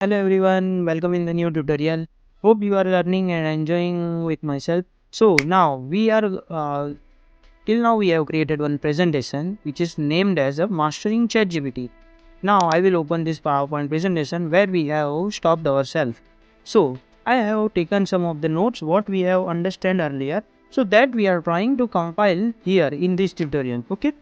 Hello everyone, welcome in the new tutorial. Hope you are learning and enjoying with myself. So now we are till now we have created one presentation which is named as a mastering ChatGPT. Now I will open this PowerPoint presentation where we have stopped ourselves. So I have taken some of the notes what we have understand earlier, so that we are trying to compile here in this tutorial. Okay.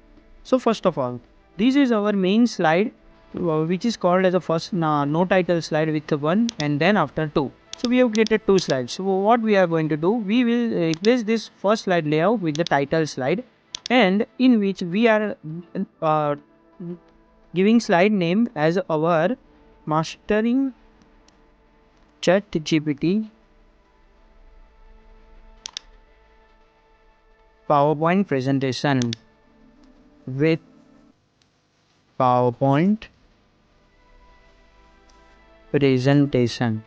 So first of all, this is our main slide, which is called as a first no title slide with the one and then after two. So we have created two slides. So what we are going to do, we will replace this first slide layout with the title slide, and in which we are uh, giving slide name as our mastering chat GPT PowerPoint presentation with PowerPoint presentation.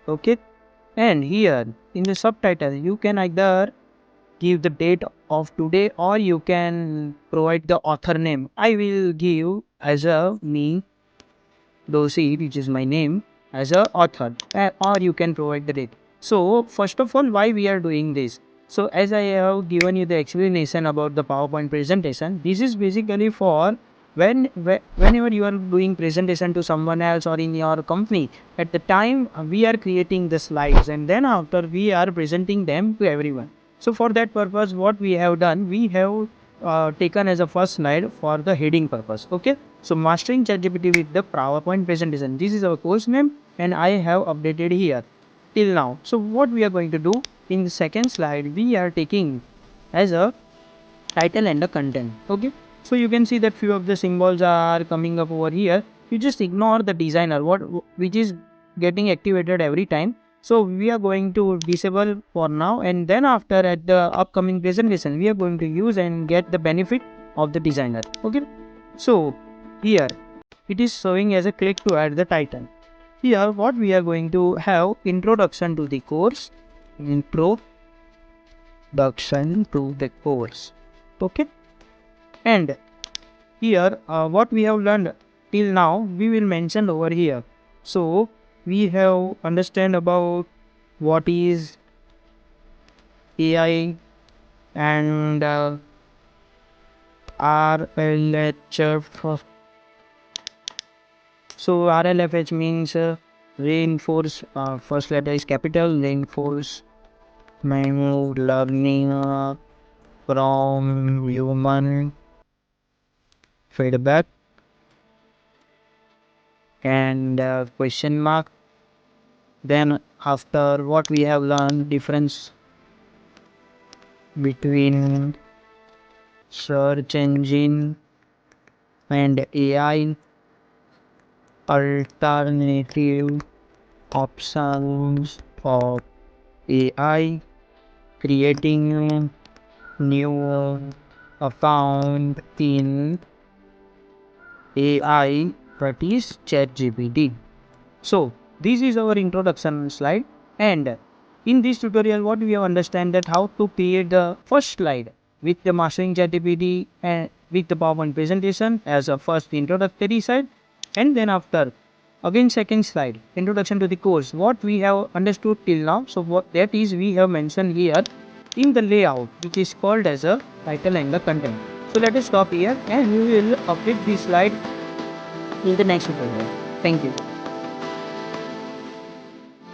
Okay. And here in the subtitle you can either give the date of today or you can provide the author name. I will give as a me Dosi, which is my name, as a author, or you can provide the date. So first of all, why we are doing this? So as I have given you the explanation about the PowerPoint presentation, this is basically for whenever you are doing presentation to someone else or in your company, at the time we are creating the slides and then after we are presenting them to everyone. So for that purpose, what we have done, we have taken as a first slide for the heading purpose. Okay. So mastering ChatGPT with the PowerPoint presentation. This is our course name and I have updated here till now. So what we are going to do in the second slide, we are taking as a title and the content. Okay. So you can see that few of the symbols are coming up over here. You just ignore the designer which is getting activated every time. So we are going to disable for now, and then after at the upcoming presentation we are going to use and get the benefit of the designer. Okay. So here it is showing as a click to add the title. Here what we are going to have, introduction to the course, introduction to the course. Okay. And here what we have learned till now we will mention over here. So we have understand about what is AI and RLHF. So RLFH means reinforce, first letter is capital, reinforce memory learning from human feedback, and question mark. Then after what we have learned, difference between search engine and AI, alternative options of AI, creating new account in AI, that is ChatGPT. So this is our introduction slide, and in this tutorial what we have understand that how to create the first slide with the mastering ChatGPT and with the PowerPoint presentation as a first introductory slide, and then after again second slide introduction to the course what we have understood till now. So what that is we have mentioned here in the layout which is called as a title and the content. So let us stop here and we will update this slide in the next tutorial. Thank you.